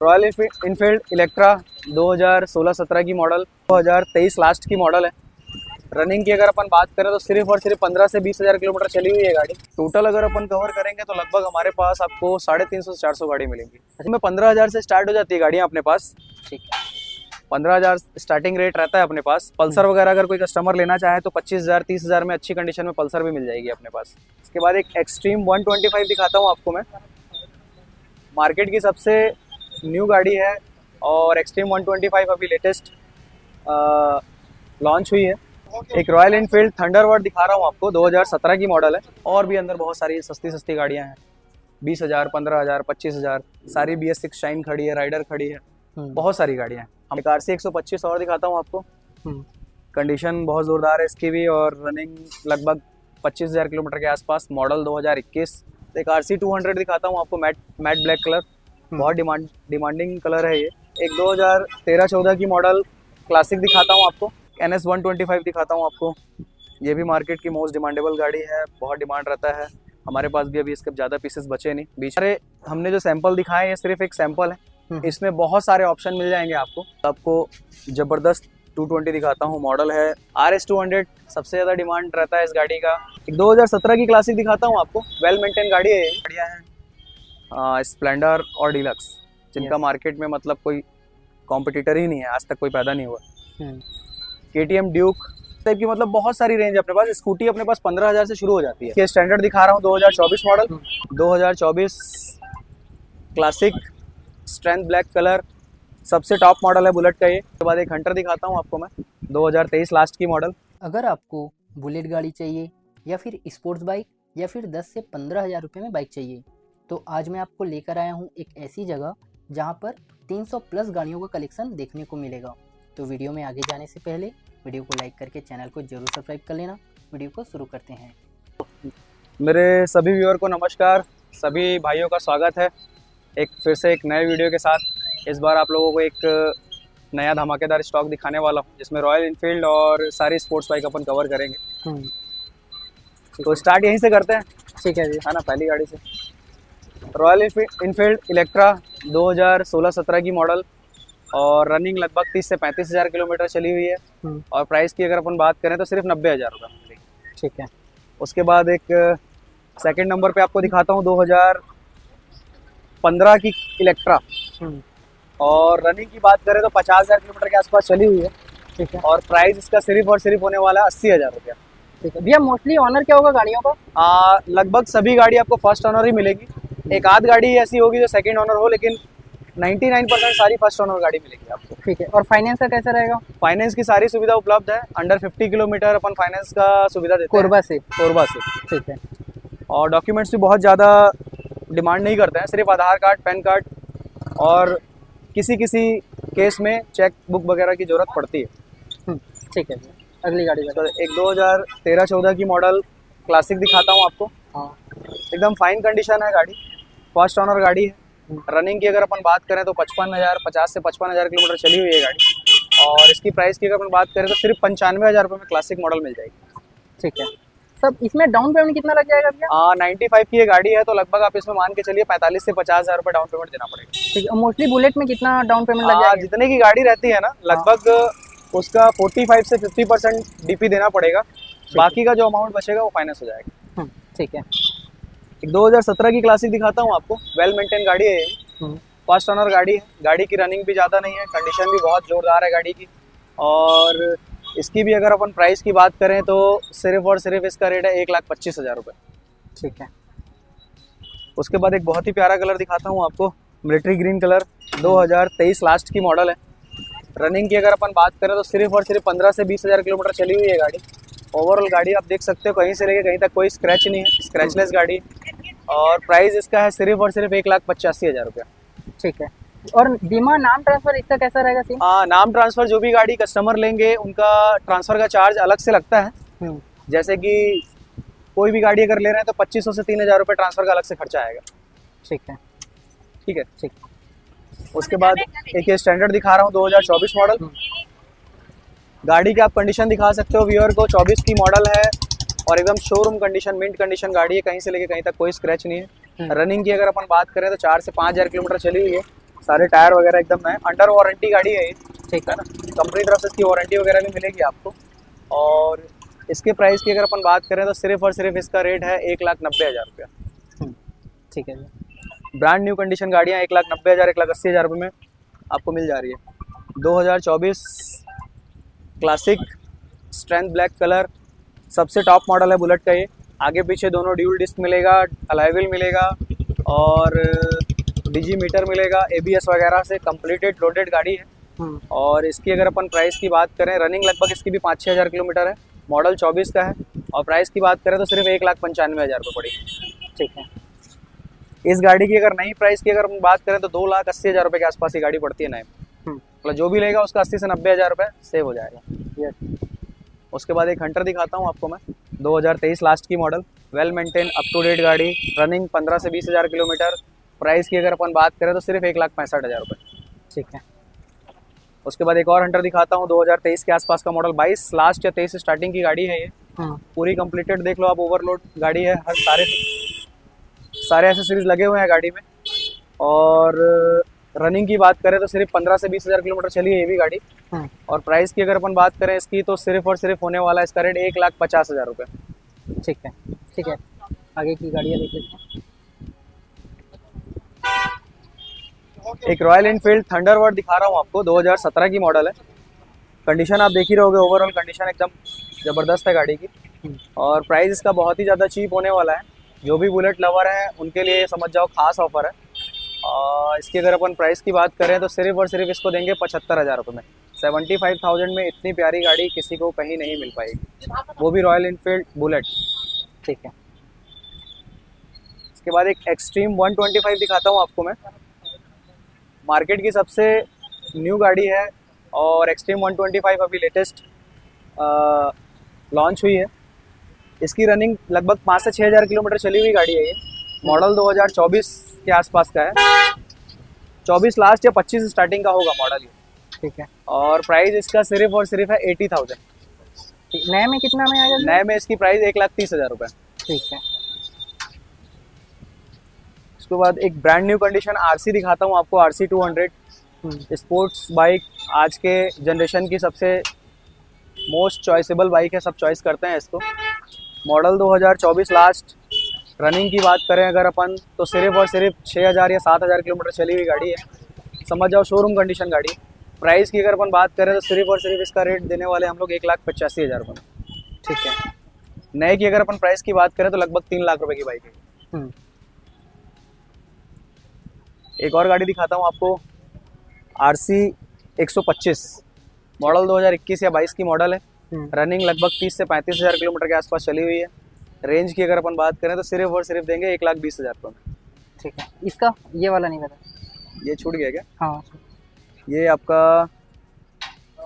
Royal Enfield Electra 2016-17 की model, 2023 last की model है। रनिंग की अगर अपन बात करें तो सिर्फ और सिर्फ 15 से 20 हज़ार किलोमीटर चली हुई है गाड़ी। टोटल अगर अपन कवर करेंगे तो लगभग हमारे पास आपको 350 से 400 गाड़ी मिलेंगी। इसमें 15,000 से स्टार्ट हो जाती है गाड़ियाँ अपने पास। ठीक है। 15,000 स्टार्टिंग रेट रहता है अपने पास। पल्सर वगैरह अगर कोई कस्टमर लेना चाहे तो 25,000 30,000 में अच्छी कंडीशन में पल्सर भी मिल जाएगी अपने पास। इसके बाद एक एक्सट्रीम 125 दिखाता हूँ आपको मैं। मार्केट की सबसे न्यू गाड़ी है और एक्सट्रीम 125 अभी लेटेस्ट लॉन्च हुई है। एक रॉयल इनफील्ड थंडरबर्ड दिखा रहा हूँ आपको, 2017 की मॉडल है। और भी अंदर बहुत सारी सस्ती सस्ती गाड़ियाँ हैं, 20,000 15,000 25,000। सारी BS6 शाइन खड़ी है, राइडर खड़ी है, बहुत सारी गाड़ियाँ हैं। हम एक RC 125 और दिखाता हूँ आपको। कंडीशन बहुत ज़ोरदार है इसकी भी और रनिंग लगभग 25,000 किलोमीटर के आसपास। मॉडल 2021। एक RC 200 दिखाता हूँ आपको, मैट ब्लैक कलर, बहुत डिमांडिंग कलर है ये। एक 2013-14 की मॉडल क्लासिक दिखाता हूँ आपको। NS 125 दिखाता हूँ आपको। ये भी मार्केट की मोस्ट डिमांडेबल गाड़ी है, बहुत डिमांड रहता है। हमारे पास भी अभी इसके ज़्यादा पीसेस बचे नहीं। बीच में हमने जो सैंपल दिखाए ये सिर्फ एक सैंपल है, इसमें बहुत सारे ऑप्शन मिल जाएंगे आपको ज़बरदस्त 220 दिखाता हूँ। मॉडल है RS 200, सबसे ज़्यादा डिमांड रहता है इस गाड़ी का। एक 2017 की क्लासिक दिखाता हूँ आपको, वेल मेंटेन गाड़ी है। गाड़ियाँ हैं स्प्लेंडर और डीलक्स, जिनका मार्केट में मतलब कोई कॉम्पिटिटर ही नहीं है, आज तक कोई पैदा नहीं हुआ। KTM ड्यूक टाइप की, मतलब बहुत सारी रेंज है अपने पास। स्कूटी अपने पास 15,000 से शुरू हो जाती है। ये स्टैंडर्ड दिखा रहा हूँ 2024 model, 2024 classic strength black colour, सबसे टॉप मॉडल है बुलेट का ये। उसके बाद एक हंटर दिखाता हूँ आपको मैं, 2023 लास्ट की मॉडल। अगर आपको बुलेट गाड़ी चाहिए या फिर स्पोर्ट्स बाइक या फिर 10 से 15,000 रुपये में बाइक चाहिए तो आज मैं आपको लेकर आया हूँ एक ऐसी जगह जहाँ पर 300 प्लस गाड़ियों का कलेक्शन देखने को मिलेगा। तो वीडियो में आगे जाने से पहले वीडियो को लाइक करके चैनल को जरूर सब्सक्राइब कर लेना। वीडियो को शुरू करते हैं। मेरे सभी व्यूअर को नमस्कार, सभी भाइयों का स्वागत है फिर से एक नए वीडियो के साथ। इस बार आप लोगों को एक नया धमाकेदार स्टॉक दिखाने वाला हूँ, जिसमें रॉयल इनफील्ड और सारी स्पोर्ट्स बाइक अपन कवर करेंगे। तो स्टार्ट यहीं से करते हैं। ठीक है जी। है ना, पहली गाड़ी से। रॉयल इनफील्ड इलेक्ट्रा 2016-17 की मॉडल और रनिंग लगभग 30 से 35 हज़ार किलोमीटर चली हुई है। और प्राइस की अगर अपन बात करें तो सिर्फ 90,000 रुपये में मिलेगी। ठीक है। उसके बाद एक सेकंड नंबर पे आपको दिखाता हूँ 2015 की इलेक्ट्रा और रनिंग की बात करें तो 50,000 किलोमीटर के आसपास चली हुई है। ठीक है। और प्राइस इसका सिर्फ और सिर्फ होने वाला है 80,000 रुपया। ठीक है भैया, मोस्टली ऑनर क्या होगा गाड़ियों का? लगभग सभी गाड़ी आपको फर्स्ट ऑनर ही मिलेगी। एक आध गाड़ी ऐसी होगी जो सेकंड ऑनर हो, लेकिन 99% सारी फर्स्ट ऑनर गाड़ी मिलेगी आपको। ठीक है। और फाइनेंस का कैसा रहेगा? फाइनेंस की सारी सुविधा उपलब्ध है। अंडर 50 किलोमीटर अपन फाइनेंस का सुविधा देते हैं कोरबा से। ठीक है। और डॉक्यूमेंट्स भी बहुत ज़्यादा डिमांड नहीं करते हैं, सिर्फ आधार कार्ड, पैन कार्ड और किसी केस में चेक बुक वगैरह की ज़रूरत पड़ती है। ठीक है। अगली गाड़ी तो एक 2013-14 की मॉडल क्लासिक दिखाता हूँ आपको। एकदम फाइन कंडीशन है गाड़ी, फर्स्ट ऑनर गाड़ी है। रनिंग की अगर अपन बात करें तो 50 से 55,000 किलोमीटर चली हुई है गाड़ी। और इसकी प्राइस की अगर अपन बात करें तो सिर्फ 95,000 रुपये में क्लासिक मॉडल मिल जाएगी। ठीक है। सब इसमें डाउन पेमेंट कितना लग जाएगा भैया? 95 की ये गाड़ी है तो लगभग आप इसमें मान के चलिए 45 से 50,000 रुपये डाउन पेमेंट देना पड़ेगा। ठीक है। मोस्टली बुलेट में कितना डाउन पेमेंट लग जाएगा? जितने की गाड़ी रहती है ना, लगभग उसका 45 से 50% DP देना पड़ेगा। बाकी का जो अमाउंट बचेगा वो फाइनेंस हो जाएगा। ठीक है। एक 2017 की क्लासिक दिखाता हूँ आपको, वेल मेंटेन गाड़ी है ये, फर्स्ट ऑनर गाड़ी है। गाड़ी की रनिंग भी ज़्यादा नहीं है, कंडीशन भी बहुत ज़ोरदार है गाड़ी की। और इसकी भी अगर अपन प्राइस की बात करें तो सिर्फ और सिर्फ इसका रेट है 1,25,000 रुपये। ठीक है। उसके बाद एक बहुत ही प्यारा कलर दिखाता हूँ आपको, मिलिट्री ग्रीन कलर, 2023 लास्ट की मॉडल है। रनिंग की अगर अपन बात करें तो सिर्फ और सिर्फ 15 से 20,000 किलोमीटर चली हुई है गाड़ी। ओवरऑल गाड़ी आप देख सकते हो, कहीं से लेके कहीं तक कोई स्क्रैच नहीं है, स्क्रैचलेस गाड़ी। और प्राइस इसका है सिर्फ और सिर्फ 1,85,000 रुपया। ठीक है। और बीमा नाम ट्रांसफर इसका कैसा रहेगा सीन? नाम ट्रांसफ़र जो भी गाड़ी कस्टमर लेंगे उनका ट्रांसफ़र का चार्ज अलग से लगता है। जैसे कि कोई भी गाड़ी अगर ले रहे हैं तो 2,500 से 3,000 रुपये ट्रांसफ़र का अलग से खर्चा आएगा। ठीक है। ठीक है। ठीक। उसके बाद एक ये स्टैंडर्ड दिखा रहा हूँ 2024 मॉडल। गाड़ी की आप कंडीशन दिखा सकते हो व्यूअर को, 24 की मॉडल है और एकदम शोरूम कंडीशन, मिंट कंडीशन गाड़ी है, कहीं से लेके कहीं तक कोई स्क्रैच नहीं है। रनिंग की अगर अपन बात करें तो 4 से 5,000 किलोमीटर चली हुई है। सारे टायर वगैरह एकदम नए, अंडर वारंटी गाड़ी है ये, ठीक है ना। कंपनी तरफ से इसकी वारंटी वगैरह भी मिलेगी आपको। और इसके प्राइस की अगर अपन बात करें तो सिर्फ और सिर्फ इसका रेट है 1,90,000 रुपया। ठीक है जी। ब्रांड न्यू कंडीशन गाड़ियाँ 1,90,000 1,80,000 रुपये में आपको मिल जा रही है। 2024 क्लासिक स्ट्रेंथ ब्लैक कलर, सबसे टॉप मॉडल है बुलेट का ये। आगे पीछे दोनों ड्यूल डिस्क मिलेगा, अलॉय व्हील मिलेगा और डिजी मीटर मिलेगा, एबीएस वगैरह से कंप्लीटेड लोडेड गाड़ी है। और इसकी अगर अपन प्राइस की बात करें, रनिंग लगभग इसकी भी 5-6 हज़ार किलोमीटर है, मॉडल 24 का है। और प्राइस की बात करें तो सिर्फ 1,95,000 रुपये पड़ी। ठीक है। इस गाड़ी की अगर नई प्राइस की अगर हम बात करें तो 2,80,000 रुपये के आसपास ये गाड़ी पड़ती है नए। मतलब जो भी लेगा उसका 80 से 90,000 रुपये सेव हो जाएगा। यस। उसके बाद एक हंटर दिखाता हूँ आपको मैं, 2023 लास्ट की model, well maintain up to date गाड़ी, रनिंग 15 से 20 हज़ार किलोमीटर। प्राइस की अगर अपन बात करें तो सिर्फ 1,65,000 रुपये। ठीक है। उसके बाद एक और हंटर दिखाता हूँ, 2023 के आसपास का मॉडल, 22 लास्ट या 23 स्टार्टिंग की गाड़ी है ये। पूरी कंप्लीटेड देख लो आप, ओवरलोड गाड़ी है, हर सारे एसेसरीज लगे हुए हैं गाड़ी में। और रनिंग की बात करें तो सिर्फ 15 से 20 हज़ार किलोमीटर चली है ये भी गाड़ी। और प्राइस की अगर अपन बात करें इसकी तो सिर्फ और सिर्फ होने वाला है इसका रेट 1,50,000 रुपये। ठीक है। ठीक है, आगे की गाड़ियाँ देख लेते हैं। एक रॉयल एनफील्ड थंडरबर्ड दिखा रहा हूँ आपको, 2017 की मॉडल है। कंडीशन आप देख ही रहोगे, ओवरऑल कंडीशन एकदम ज़बरदस्त है गाड़ी की। और प्राइस इसका बहुत ही ज़्यादा चीप होने वाला है। जो भी बुलेट लवर हैं उनके लिए समझ जाओ खास ऑफर है। इसकी अगर अपन प्राइस की बात करें तो सिर्फ और सिर्फ इसको देंगे 75,000 रुपये में। 75,000 में इतनी प्यारी गाड़ी किसी को कहीं नहीं मिल पाएगी, वो भी रॉयल एनफील्ड बुलेट। ठीक है। इसके बाद एक एक्सट्रीम 125 दिखाता हूँ आपको मैं, मार्केट की सबसे न्यू गाड़ी है। और एक्सट्रीम 125 अभी लेटेस्ट लॉन्च हुई है। इसकी रनिंग लगभग 5 से 6 हज़ार किलोमीटर चली हुई गाड़ी है ये। मॉडल 2024 के आसपास का है, 24 लास्ट या 25 स्टार्टिंग का होगा मॉडल ये। ठीक है। और प्राइस इसका सिर्फ और सिर्फ है 80,000। नए में कितना में आ जाएगा? नए में इसकी प्राइस 1,30,000 रुपये। ठीक है। उसके बाद एक ब्रांड न्यू कंडीशन आरसी दिखाता हूँ आपको, RC 200 स्पोर्ट्स बाइक। आज के जनरेशन की सबसे मोस्ट चॉइसेबल बाइक है, सब चॉइस करते हैं इसको। मॉडल 2024 लास्ट, रनिंग की बात करें अगर अपन तो सिर्फ और सिर्फ 6,000 या 7,000 किलोमीटर चली हुई गाड़ी है, समझ जाओ शोरूम कंडीशन गाड़ी। प्राइस की अगर अपन बात करें तो सिर्फ और सिर्फ इसका रेट देने वाले हम लोग 1,85,000 रुपये में। ठीक है। नए की अगर अपन प्राइस की बात करें तो लगभग 3 लाख रुपए की बाइक है। एक और गाड़ी दिखाता हूँ आपको, RC 125, मॉडल 2021 या 22 की मॉडल है। रनिंग लगभग 30 से 35 हज़ार किलोमीटर के आसपास चली हुई है। रेंज की अगर अपन बात करें तो सिर्फ और सिर्फ देंगे 1,20,000 रुपये में। ठीक है। इसका ये वाला नहीं पता, ये छूट गया क्या? हाँ। ये आपका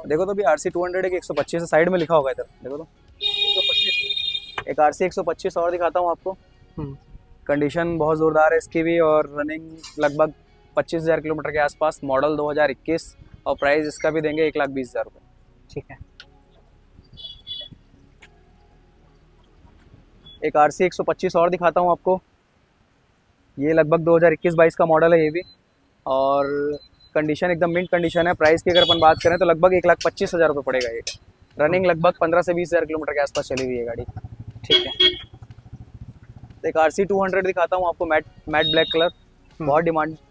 देखो तो भी RC 200 एक 125 साइड में लिखा होगा इधर, देखो तो 125। एक RC 125 और दिखाता हूँ आपको, कंडीशन बहुत ज़ोरदार है इसकी भी। और रनिंग लगभग 25,000 किलोमीटर के आसपास, मॉडल 2021। और प्राइस इसका भी देंगे 1,20,000 रुपये। ठीक है। एक RC 125 और दिखाता हूँ आपको, ये लगभग 2021-22 का मॉडल है ये भी। और कंडीशन एकदम मिंट कंडीशन है। प्राइस की अगर अपन बात करें तो लगभग 1,25,000 रुपये पड़ेगा ये। रनिंग लगभग 15 से 20 हज़ार किलोमीटर के आसपास चली हुई है गाड़ी। ठीक है। एक RC 200 दिखाता हूँ आपको, मैट ब्लैक कलर, बहुत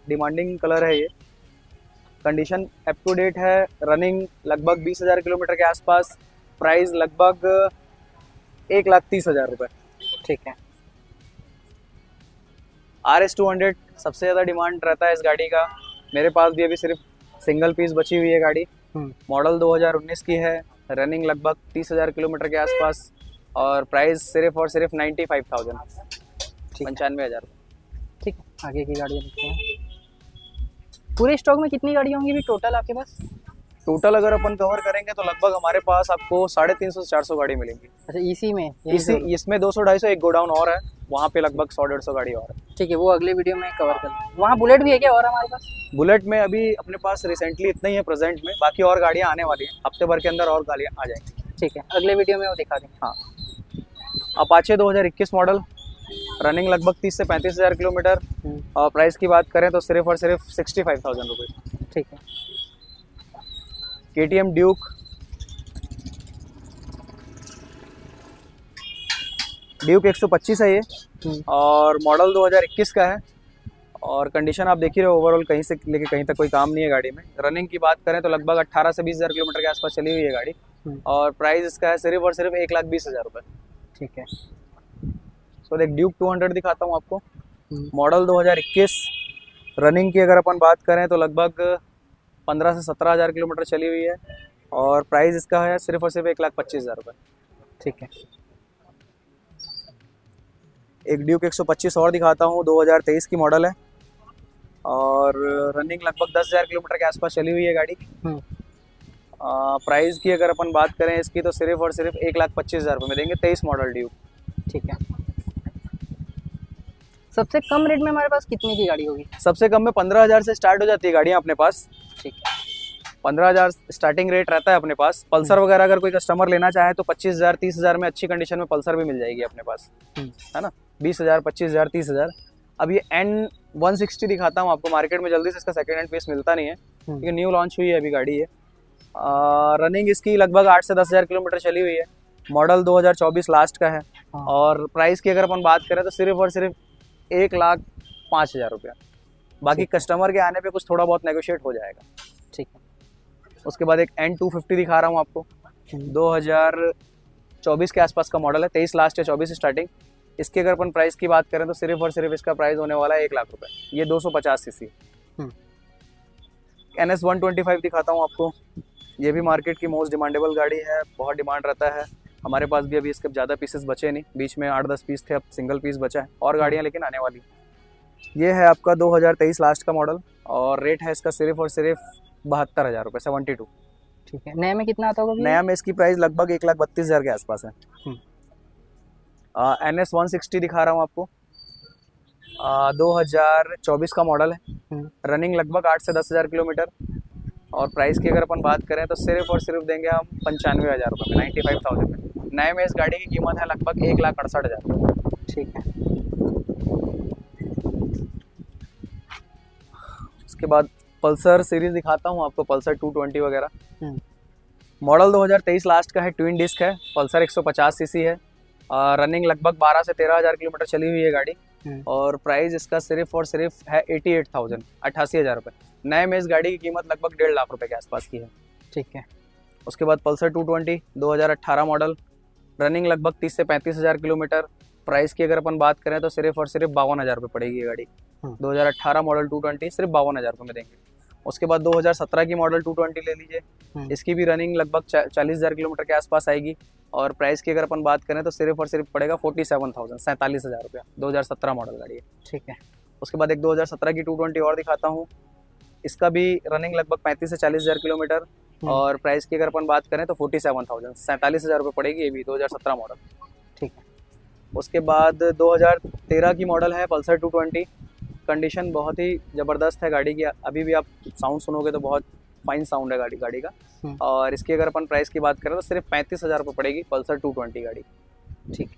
डिमांडिंग कलर है ये। कंडीशन अप टू डेट है, रनिंग लगभग 20,000 किलोमीटर के आसपास, प्राइस लगभग 1,30,000 रुपये। ठीक है। RS 200 सबसे ज़्यादा डिमांड रहता है इस गाड़ी का। मेरे पास भी अभी सिर्फ सिंगल पीस बची हुई है गाड़ी। मॉडल 2019 की है, रनिंग लगभग 30,000 किलोमीटर के आसपास। और प्राइस सिर्फ और सिर्फ 95,000, 95,000। ठीक है, आगे की गाड़ियाँ देखते हैं। पूरे स्टॉक में कितनी गाड़ियाँ होंगी भी टोटल आपके पास? टोटल अगर अपन कवर करेंगे तो लगभग हमारे पास आपको 350 से 400 गाड़ी मिलेंगी। अच्छा, इसी में इसमें 200-250, एक गोडाउन और है, वहाँ पे लगभग 100-150 गाड़ी और है। ठीक है, वो अगले वीडियो में कवर कर लेंगे। वहाँ बुलेट भी है क्या और हमारे पास? बुलेट में अभी अपने पास रिसेंटली इतना ही है प्रेजेंट में, बाकी और गाड़ियाँ आने वाली हैं, हफ्ते भर के अंदर और गाड़ियाँ आ जाएंगी। ठीक है, अगले वीडियो में वो दिखा देंगे। हाँ, अपाचे 2021 मॉडल, रनिंग लगभग 30 से 35 हज़ार किलोमीटर, और प्राइस की बात करें तो सिर्फ और सिर्फ 65,000 रुपये। ठीक है। KTM ड्यूक, ड्यूक 125 है ये, और मॉडल 2021 का है, और कंडीशन आप देख ही रहे हो, ओवरऑल कहीं से लेके कहीं तक कोई काम नहीं है गाड़ी में। रनिंग की बात करें तो लगभग 18 से 20 हज़ार किलोमीटर के आसपास चली हुई है गाड़ी, और प्राइस इसका है सिर्फ और सिर्फ 1,20,000 रुपये। ठीक है। तो एक ड्यूक 200 दिखाता हूँ आपको, मॉडल 2021, रनिंग की अगर अपन बात करें तो लगभग 15 से 17 हज़ार किलोमीटर चली हुई है, और प्राइस इसका है सिर्फ और सिर्फ 1,25,000 रुपये। ठीक है। एक ड्यूक 125 और दिखाता हूँ, 2023 की मॉडल है, और रनिंग लगभग 10,000 किलोमीटर के आसपास चली हुई है गाड़ी। प्राइस की अगर अपन बात करें इसकी तो सिर्फ और सिर्फ 1,25,000 रुपये में देंगे। 23 मॉडल ड्यूक। ठीक है। सबसे कम रेट में हमारे पास कितने की गाड़ी होगी? सबसे कम में 15,000 से स्टार्ट हो जाती है गाड़ियाँ अपने पास। ठीक है। 15,000 स्टार्टिंग रेट रहता है अपने पास। पल्सर वगैरह अगर कोई कस्टमर लेना चाहे तो 25,000 30,000 में अच्छी कंडीशन में पल्सर भी मिल जाएगी अपने पास, है ना। 20,000 25,000 30,000। अब ये N160 दिखाता हूँ आपको, मार्केट में जल्दी से इसका सेकेंड हैंड पीस मिलता नहीं है, क्योंकि न्यू लॉन्च हुई है अभी गाड़ी है। रनिंग इसकी लगभग 8 से 10,000 किलोमीटर चली हुई है, मॉडल 2024 लास्ट का है, और प्राइस की अगर अपन बात करें तो सिर्फ और सिर्फ 1,05,000 रुपया। बाकी कस्टमर के आने पे कुछ थोड़ा बहुत नेगोशिएट हो जाएगा। ठीक है। उसके बाद एक N250 दिखा रहा हूँ आपको, 2024 के आसपास का मॉडल है, 23 लास्ट है 24 स्टार्टिंग। इसकी अगर अपन प्राइस की बात करें तो सिर्फ और सिर्फ इसका प्राइस होने वाला है 1,00,000 रुपये। ये 250 सीसी। NS 125 दिखाता हूँ आपको, ये भी मार्केट की मोस्ट डिमांडेबल गाड़ी है, बहुत डिमांड रहता है। हमारे पास भी अभी इसके ज़्यादा पीसेस बचे नहीं, बीच में 8-10 पीस थे, अब सिंगल पीस बचा है, और गाड़ियाँ लेकिन आने वाली। ये है आपका 2023 लास्ट का मॉडल, और रेट है इसका सिर्फ और सिर्फ 72,000 रुपये, 72। ठीक है। नए में कितना आता होगा? नया में इसकी प्राइस लगभग 1,32,000 के आसपास है। NS 160 दिखा रहा हूँ आपको, 2024 का मॉडल है, रनिंग लगभग 8 से 10,000 किलोमीटर, और प्राइस की अगर अपन बात करें तो सिर्फ और सिर्फ देंगे हम 95,000 रुपये में, 95,000 में। नए में इस गाड़ी की कीमत है लगभग 1,68,000 रुपये। ठीक है। उसके बाद पल्सर सीरीज दिखाता हूँ आपको, पल्सर 220 वगैरह। मॉडल 2023 लास्ट का है, ट्विन डिस्क है, पल्सर 150 सीसी है, रनिंग लगभग 12 से 13,000 किलोमीटर चली हुई है गाड़ी, और प्राइस इसका सिर्फ और सिर्फ है 88,000, 88,000 रुपये। नए में इस गाड़ी की कीमत लगभग 1.5 लाख रुपए के आसपास की है। ठीक है। उसके बाद पल्सर 220 2018 मॉडल, रनिंग लगभग 30 से 35,000 किलोमीटर। प्राइस की अगर अपन बात करें तो सिर्फ और सिर्फ 52,000 रुपये पड़ेगी ये गाड़ी। 2018 मॉडल 220 सिर्फ 52,000 रुपये में देंगे। उसके बाद 2017 की मॉडल 220 ले लीजिए, इसकी भी रनिंग लगभग 40,000 किलोमीटर के आसपास आएगी, और प्राइस की अगर अपन बात करें तो सिर्फ और सिर्फ पड़ेगा 47,000, 47,000 रुपया। 2017 मॉडल गाड़ी है। ठीक है। उसके बाद एक 2017 की 220 और दिखाता हूँ, इसका भी रनिंग लगभग 35 से 40,000 किलोमीटर, और प्राइस की अगर अपन बात करें तो 47,000, 47,000 रुपये पड़ेगी, ये भी 2017 मॉडल। ठीक है। उसके बाद 2013 की मॉडल है पल्सर 220, कंडीशन बहुत ही ज़बरदस्त है गाड़ी की, अभी भी आप साउंड सुनोगे तो बहुत फाइन साउंड है गाड़ी का। और इसकी अगर अपन प्राइस की बात करें तो सिर्फ 35,000 रुपये पड़ेगी पल्सर 220 गाड़ी। ठीक है।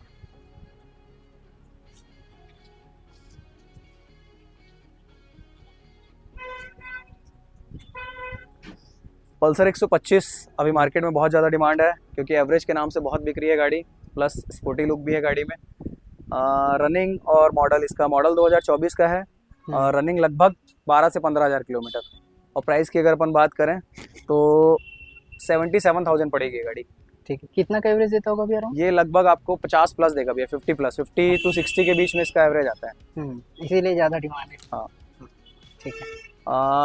पल्सर 125 अभी मार्केट में बहुत ज़्यादा डिमांड है, क्योंकि एवरेज के नाम से बहुत बिक रही है गाड़ी, प्लस स्पोर्टी लुक भी है गाड़ी में। रनिंग और मॉडल, इसका मॉडल 2024 का है, रनिंग लगभग 12 से 15,000 किलोमीटर, और प्राइस की अगर अपन बात करें तो 77,000 पड़ेगी ये गाड़ी। ठीक है। कितना का एवरेज देता होगा भैया? ये लगभग आपको 50 प्लस देगा भैया, 50 प्लस, 50 to 60 के बीच में इसका एवरेज आता है। इसीलिए ज़्यादा डिमांड है। हाँ। ठीक है।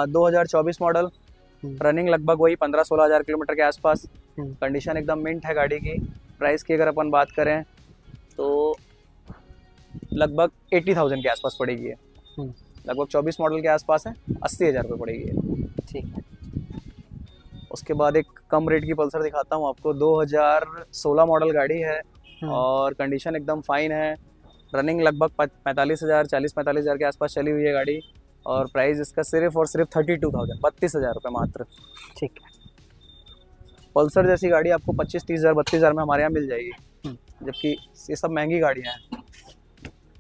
2024 मॉडल, रनिंग लगभग वही 15-16 हज़ार किलोमीटर के आसपास, कंडीशन एकदम मिंट है गाड़ी की। प्राइस की अगर अपन बात करें तो लगभग 80,000 के आसपास पड़ेगी है, लगभग 24 मॉडल के आसपास है, 80,000 रुपये पड़ेगी है। ठीक है। उसके बाद एक कम रेट की पल्सर दिखाता हूँ आपको, 2016 मॉडल गाड़ी है, और कंडीशन एकदम फाइन है, रनिंग लगभग 45,000 40-45,000 के आसपास चली हुई है गाड़ी, और प्राइस इसका सिर्फ और सिर्फ 32,000, 32,000 रुपये मात्र। ठीक है। पल्सर जैसी गाड़ी आपको 25-30,000 32,000 में हमारे यहाँ मिल जाएगी, जबकि ये सब महंगी गाड़ियाँ हैं।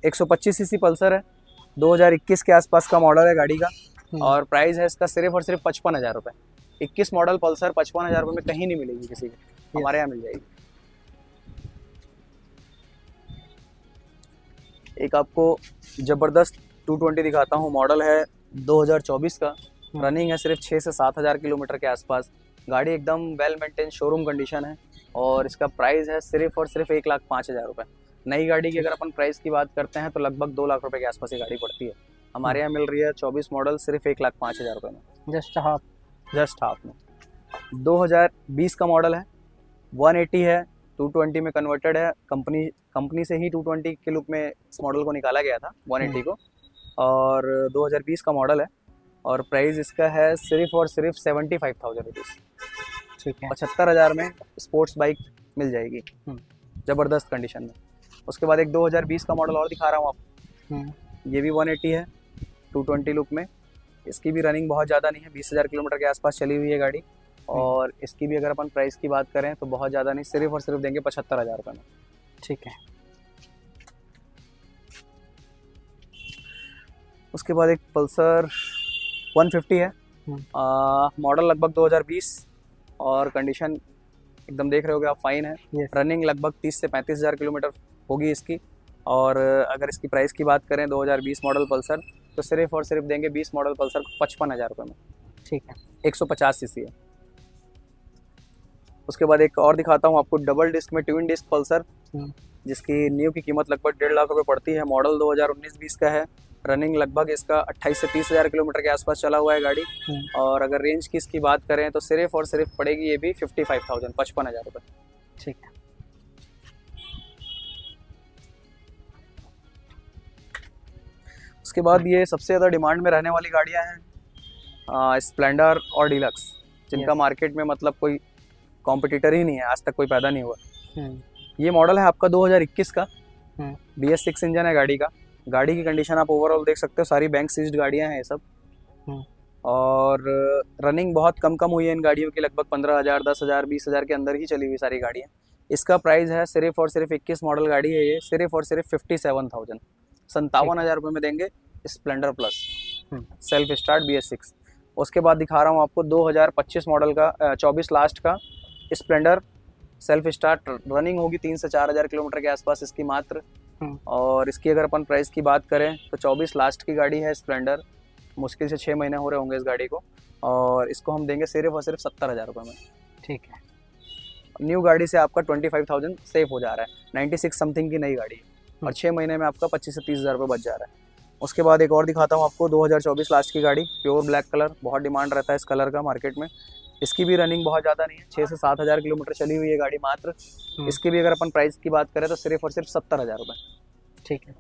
125 सीसी पल्सर है, 2021 के आसपास का मॉडल है गाड़ी का, और प्राइस है इसका सिर्फ और सिर्फ 55,000 रुपये। 21 मॉडल पल्सर 55,000 रुपये में कहीं नहीं मिलेगी किसी को, हमारे यहाँ मिल जाएगी। एक आपको ज़बरदस्त 220 दिखाता हूँ, मॉडल है 2024 का, रनिंग है सिर्फ 6 से 7,000 किलोमीटर के आसपास। गाड़ी एकदम वेल मेंटेन शोरूम कंडीशन है, और इसका प्राइस है सिर्फ और सिर्फ 1,05,000 रुपये। नई गाड़ी की अगर अपन प्राइस की बात करते हैं तो लगभग 2 लाख रुपए के आसपास ये गाड़ी पड़ती है। हमारे यहाँ मिल रही है 24 मॉडल सिर्फ 1,05,000 रुपये में, जस्ट हाफ में। 2020 का मॉडल है, 180 है, 220 में कन्वर्टेड है। कंपनी से ही 220 के लुक में इस मॉडल को निकाला गया था 180 को, और 2020 का मॉडल है, और प्राइस इसका है सिर्फ और सिर्फ 75,000 रुपीज़। ठीक है, 75,000 में स्पोर्ट्स बाइक मिल जाएगी ज़बरदस्त कंडीशन में। उसके बाद एक 2020 का मॉडल और दिखा रहा हूँ आपको, ये भी 180 है, 220 लुक में। इसकी भी रनिंग बहुत ज़्यादा नहीं है, 20,000 किलोमीटर के आसपास चली हुई है गाड़ी, और इसकी भी अगर अपन प्राइस की बात करें तो बहुत ज़्यादा नहीं, सिर्फ और सिर्फ देंगे 75,000 रुपये में। ठीक है। उसके बाद एक पल्सर 150 है, मॉडल लगभग 2020, और कंडीशन एकदम देख रहे होगे आप, फाइन है। रनिंग लगभग 30 से 35,000 किलोमीटर होगी इसकी, और अगर इसकी प्राइस की बात करें 2020 मॉडल पल्सर तो सिर्फ और सिर्फ देंगे 20 मॉडल पल्सर को 55,000 रुपये में। ठीक है, 150 सीसी है। उसके बाद एक और दिखाता हूँ आपको, डबल डिस्क में ट्विन डिस्क पल्सर, जिसकी न्यू की कीमत लगभग 1.5 लाख रुपये पड़ती है। मॉडल 2019-20 का है, रनिंग लगभग इसका 28 से 30,000 किलोमीटर के आसपास चला हुआ है गाड़ी, और अगर रेंज की इसकी बात करें तो सिर्फ और सिर्फ पड़ेगी ये भी 55,000, 55,000 रुपये। ठीक है। उसके बाद ये सबसे ज़्यादा डिमांड में रहने वाली गाड़ियाँ हैं स्प्लेंडर और डिलक्स, जिनका मार्केट में मतलब कोई कॉम्पिटिटर ही नहीं है, आज तक कोई पैदा नहीं हुआ। ये मॉडल है आपका 2021 का, BS6 इंजन है गाड़ी का। गाड़ी की कंडीशन आप ओवरऑल देख सकते हो, सारी बैंक सीज्ड गाड़ियाँ हैं ये सब, और रनिंग बहुत कम हुई है इन गाड़ियों की, लगभग 15,000, 10,000, 20,000 के अंदर ही चली हुई सारी गाड़ियाँ। इसका प्राइस है सिर्फ और सिर्फ 21 मॉडल गाड़ी है ये, सिर्फ और सिर्फ 57,000, 57,000 रुपये में देंगे Splendor plus self start BS6। उसके बाद दिखा रहा हूँ आपको 2025 मॉडल का 24 लास्ट का स्प्लेंडर सेल्फ स्टार्ट, रनिंग होगी 3 से 4,000 किलोमीटर के आसपास इसकी मात्र, और इसकी अगर अपन प्राइस की बात करें तो 24 लास्ट की गाड़ी है स्प्लेंडर, मुश्किल से 6 महीने हो रहे होंगे इस गाड़ी को, और इसको हम देंगे सिर्फ और सिर्फ 70,000 रुपये में। ठीक है। न्यू गाड़ी से आपका 25,000 सेफ हो जा रहा है, 96 समथिंग की नई गाड़ी है, और 6 महीने में आपका 25 से 30,000 रुपये बच जा रहा है। उसके बाद एक और दिखाता हूँ आपको, 2024 लास्ट की गाड़ी, प्योर ब्लैक कलर, बहुत डिमांड रहता है इस कलर का मार्केट में। इसकी भी रनिंग बहुत ज़्यादा नहीं है, 6 से 7,000 किलोमीटर चली हुई है गाड़ी मात्र। इसकी भी अगर अपन प्राइस की बात करें तो सिर्फ और सिर्फ 70,000 रुपये। ठीक है।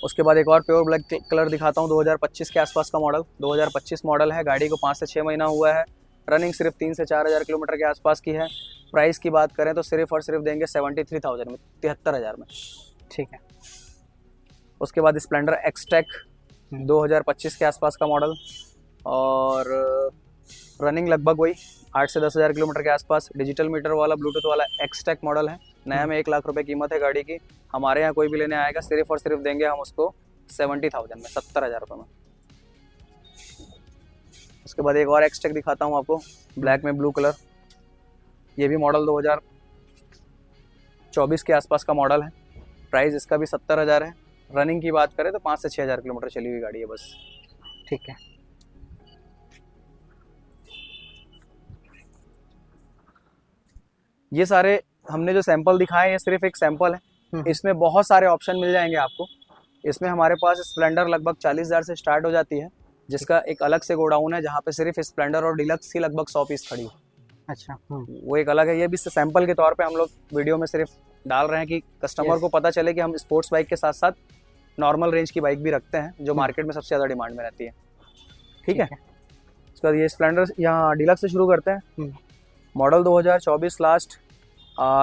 उसके बाद एक और प्योर ब्लैक कलर दिखाता हूँ, 2025 के आसपास का मॉडल, 2025 मॉडल है, गाड़ी को 5 से 6 महीना हुआ है, रनिंग सिर्फ 3 से 4,000 किलोमीटर के आसपास की है। प्राइस की बात करें तो सिर्फ और सिर्फ देंगे 73,000 में, 73,000 में। ठीक है। उसके बाद स्प्लेंडर एक्सटेक 2025 के आसपास का मॉडल, और रनिंग लगभग वही 8 से 10,000 किलोमीटर के आसपास, डिजिटल मीटर वाला ब्लूटूथ वाला एक्सटेक मॉडल है। नया में 1 लाख रुपए कीमत है गाड़ी की। हमारे यहाँ कोई भी लेने आएगा सिर्फ और सिर्फ देंगे हम उसको 70,000 में, 70,000 रुपये में। उसके बाद एक और एक्सटेक दिखाता हूँ आपको, ब्लैक में ब्लू कलर, ये भी मॉडल 2024 के आसपास का मॉडल है। प्राइस इसका भी 70,000 है। रनिंग की बात करें तो 5 से 6,000 किलोमीटर चली हुई गाड़ी है बस। ठीक है। ये सारे हमने जो सैंपल दिखाए ये सिर्फ एक सैंपल है, इसमें बहुत सारे ऑप्शन मिल जाएंगे आपको। इसमें हमारे पास स्प्लेंडर लगभग 40,000 से स्टार्ट हो जाती है, जिसका एक अलग से गोडाउन है जहाँ पे सिर्फ स्प्लेंडर और डिलक्स की लगभग 100 पीस खड़ी है। अच्छा। वो एक अलग है, ये भी सैंपल के तौर पे हम लोग वीडियो में सिर्फ डाल रहे हैं कि कस्टमर को पता चले कि हम स्पोर्ट्स बाइक के साथ साथ नॉर्मल रेंज की बाइक भी रखते हैं, जो मार्केट में सबसे ज़्यादा डिमांड में रहती है। ठीक है। उसके बाद ये स्प्लेंडर, यहाँ डिलक्स से शुरू करते हैं। मॉडल 2024 लास्ट,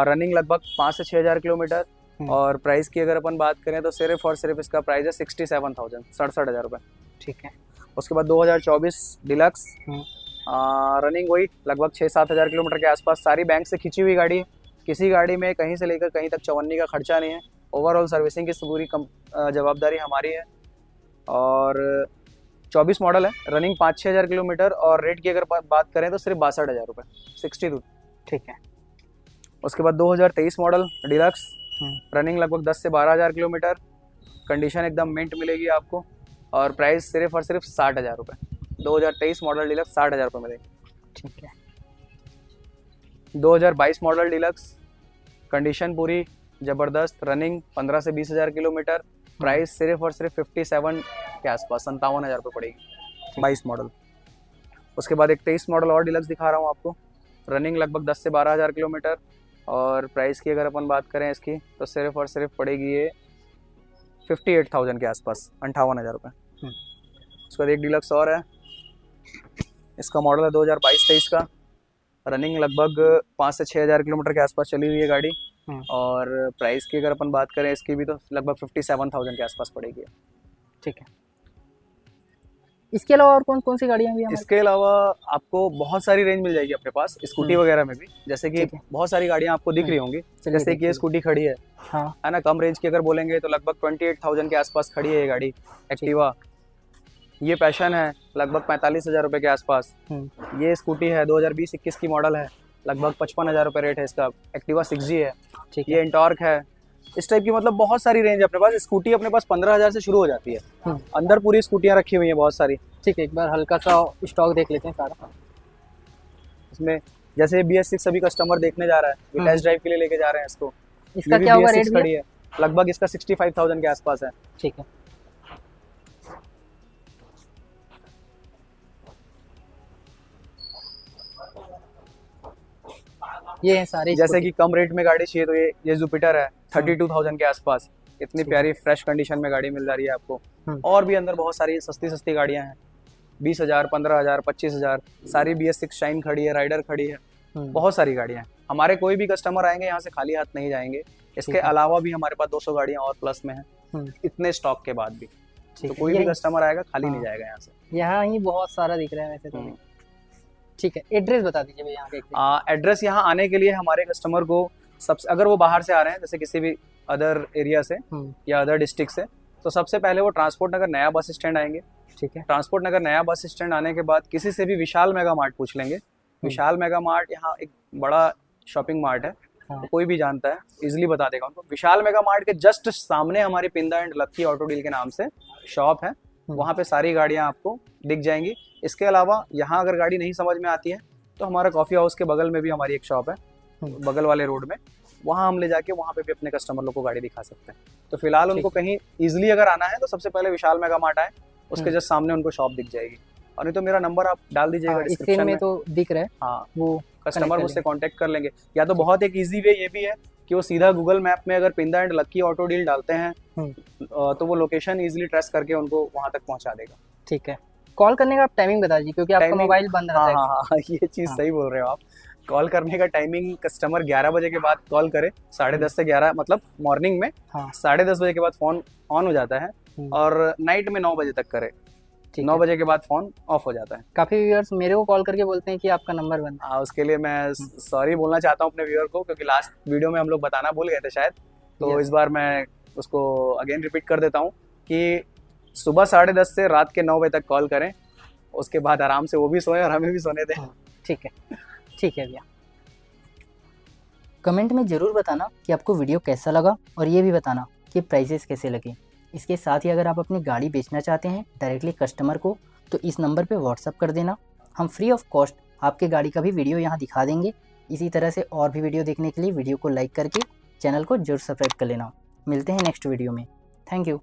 रनिंग लगभग 5 से 6,000 किलोमीटर, और प्राइस की अगर अपन बात करें तो सिर्फ और सिर्फ इसका प्राइस है 67,000, 67,000 रुपये। ठीक है। उसके बाद 2024 डिलक्स, रनिंग वही लगभग 6-7,000 किलोमीटर के आसपास, सारी बैंक से खींची हुई गाड़ी है। किसी गाड़ी में कहीं से लेकर कहीं तक चवन्नी का खर्चा नहीं है, ओवरऑल सर्विसिंग की पूरी जवाबदारी हमारी है। और 24 मॉडल है, रनिंग 5-6 हज़ार किलोमीटर, और रेट की अगर बात करें तो सिर्फ 62,000 रुपये, 62। ठीक है। उसके बाद 2023 मॉडल डिलक्स, रनिंग लगभग 10 से 12 हज़ार किलोमीटर, कंडीशन एकदम मिंट मिलेगी आपको, और प्राइस सिर्फ और सिर्फ 60,000 रुपये। 2023 मॉडल डिलक्स 60,000 रुपये मिलेगी। ठीक है। 2022 मॉडल डिलक्स, कंडीशन पूरी ज़बरदस्त, रनिंग 15 से 20 हज़ार किलोमीटर, प्राइस सिर्फ और सिर्फ 57 के आसपास, 57,000 रुपये पड़ेगी, 22 मॉडल। उसके बाद एक 23 मॉडल और डिलक्स दिखा रहा हूँ आपको, रनिंग लगभग 10 से 12 हज़ार किलोमीटर, और प्राइस की अगर अपन बात करें इसकी तो सिर्फ और सिर्फ पड़ेगी ये 58,000 के आसपास, 58,000 रुपये। उसके बाद एक डिलक्स और है, इसका मॉडल है 2022-23 का, रनिंग लगभग 5 से 6 हज़ार किलोमीटर के आसपास चली हुई है गाड़ी, और प्राइस की अगर अपन बात करें इसकी भी तो लगभग 57,000 के आसपास पड़ेगी। ठीक है। इसके अलावा और कौन कौन सी गाड़ियाँ भी हैं? इसके अलावा आपको बहुत सारी रेंज मिल जाएगी अपने पास, स्कूटी वगैरह में भी, जैसे कि बहुत सारी गाड़ियाँ आपको दिख रही होंगी, जैसे कि ये स्कूटी खड़ी है, हाँ, है ना, कम रेंज की अगर बोलेंगे तो लगभग 28,000 के आसपास खड़ी है ये गाड़ी, एक्टिवा। ये पैशन है, लगभग 45,000 रुपये के आसपास। ये स्कूटी है 2020-21 की मॉडल है, लगभग 55,000 रुपये रेट है इसका, एक्टिवा 6G है। ये एंटॉर्क है, इस टाइप की मतलब बहुत सारी रेंज है अपने पास। स्कूटी अपने पास 15,000 से शुरू हो जाती है, अंदर पूरी स्कूटियाँ रखी हुई हैं बहुत सारी। ठीक है, एक बार हल्का सा स्टॉक देख लेते हैं सारा। इसमें जैसे BS6 सभी कस्टमर देखने जा रहा है, ये टेस्ट ड्राइव के लिए लेके जा रहे हैं इसको। इसका क्या होगा रेट? खड़ी है, लगभग इसका 65,000 के आसपास है। ठीक है। ये हैं सारे, जैसे कि कम रेट में गाड़ी चाहिए तो ये जुपिटर है, 32,000 के आसपास। इतनी प्यारी फ्रेश कंडीशन में गाड़ी मिल जा रही है आपको। और भी अंदर बहुत सारी सस्ती सस्ती गाड़ियां हैं, 20,000, 15,000, 25,000, सारी BS6 शाइन खड़ी है, राइडर खड़ी है, बहुत सारी गाड़ियां हैं। हमारे कोई भी कस्टमर आएंगे यहाँ से खाली हाथ नहीं जाएंगे। इसके अलावा भी हमारे पास 200 गाड़ियां और प्लस में हैं, इतने स्टॉक के बाद भी। तो कोई भी कस्टमर आएगा खाली नहीं जाएगा यहाँ से। यहाँ ही बहुत सारा दिख रहा है वैसे तो। ठीक है, एड्रेस बता दीजिए भैया यहाँ के। एड्रेस यहाँ आने के लिए हमारे कस्टमर को सबसे, अगर वो बाहर से आ रहे हैं जैसे किसी भी अदर एरिया से या अदर डिस्ट्रिक्ट से, तो सबसे पहले वो ट्रांसपोर्ट नगर नया बस स्टैंड आएंगे। ठीक है, ट्रांसपोर्ट नगर नया बस स्टैंड आने के बाद किसी से भी विशाल मेगा मार्ट पूछ लेंगे। विशाल मेगा मार्ट यहाँ एक बड़ा शॉपिंग मार्ट है, तो कोई भी जानता है, इजिली बता देगा उनको। विशाल मेगा मार्ट के जस्ट सामने हमारी पिंदा एंड लक्की ऑटो डील के नाम से शॉप है, वहाँ पे सारी गाड़ियाँ आपको दिख जाएंगी। इसके अलावा यहाँ अगर गाड़ी नहीं समझ में आती है तो हमारा कॉफ़ी हाउस के बगल में भी हमारी एक शॉप है, बगल वाले रोड में, वहाँ हम ले जाके वहाँ पे भी अपने कस्टमर लोग को गाड़ी दिखा सकते हैं। तो फिलहाल उनको कहीं इजीली अगर आना है तो सबसे पहले विशाल मेगा मार्ट आए, उसके जस्ट सामने उनको शॉप दिख जाएगी। और नहीं तो मेरा नंबर आप डाल दीजिएगा डिस्क्रिप्शन में, तो दिख रहा है। हाँ, वो कस्टमर मुझसे कांटेक्ट कर लेंगे। या तो बहुत एक इजी वे ये भी है कि वो सीधा गूगल मैप में अगर पिंदा एंड लक्की ऑटो डील डालते हैं तो वो लोकेशन इजीली ट्रेस करके उनको वहाँ तक पहुँचा देगा। ठीक है, कॉल करने का आप टाइमिंग बता दीजिए क्योंकि आपका मोबाइल बंद रहता है। हाँ, ये चीज़ सही बोल रहे हो आप। कॉल करने का टाइमिंग कस्टमर 11 बजे के बाद कॉल करे, 10:30 से 11 मतलब मॉर्निंग में, 10:30 बजे के बाद फ़ोन ऑन हो जाता है, और नाइट में 9 बजे तक करे, 9 बजे के बाद फ़ोन ऑफ हो जाता है। काफ़ी व्यूअर्स मेरे को कॉल करके बोलते हैं कि आपका नंबर बंद है। उसके लिए मैं सॉरी बोलना चाहता हूँ अपने व्यूअर को, क्योंकि लास्ट वीडियो में हम लोग बताना भूल गए थे शायद, तो इस बार मैं उसको अगेन रिपीट कर देता हूँ कि सुबह 10:30 से रात के 9 बजे तक कॉल करें, उसके बाद आराम से वो भी सोएं और हमें भी सोने दें। ठीक है, ठीक है भैया। कमेंट में ज़रूर बताना कि आपको वीडियो कैसा लगा, और ये भी बताना कि प्राइसेस कैसे लगे। इसके साथ ही अगर आप अपनी गाड़ी बेचना चाहते हैं डायरेक्टली कस्टमर को, तो इस नंबर पे व्हाट्सअप कर देना, हम फ्री ऑफ कॉस्ट आपके गाड़ी का भी वीडियो यहाँ दिखा देंगे। इसी तरह से और भी वीडियो देखने के लिए वीडियो को लाइक करके चैनल को जरूर सब्सक्राइब कर लेना। मिलते हैं नेक्स्ट वीडियो में। Thank you.